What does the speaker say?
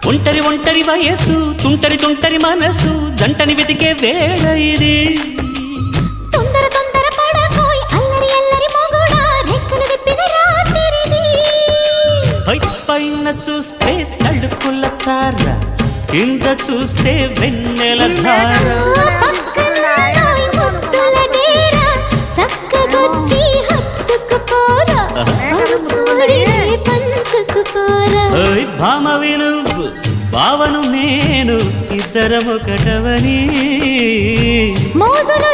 ఒంటరి ఒంటరి వయస్సు తుంటరి తుంటరి మనసు జంటని వెతికే వేళ ఇది తొందర తొందర పడకోయ్ అల్లరి అల్లరి మొగుడా రెక్కలు విప్పిన రాత్రిది పైన చూస్తే తడుకుల తార కింద చూస్తే వెన్నెల ధార పక్కనున్నాయి ముద్దుల డేరా చక్కగొచ్చి హత్తుకుపోరా చూడి పంచుకుపోరా ఓయ్ భామ వినువ్వు భావను నేను ఇద్దరమొకటవని మోజులు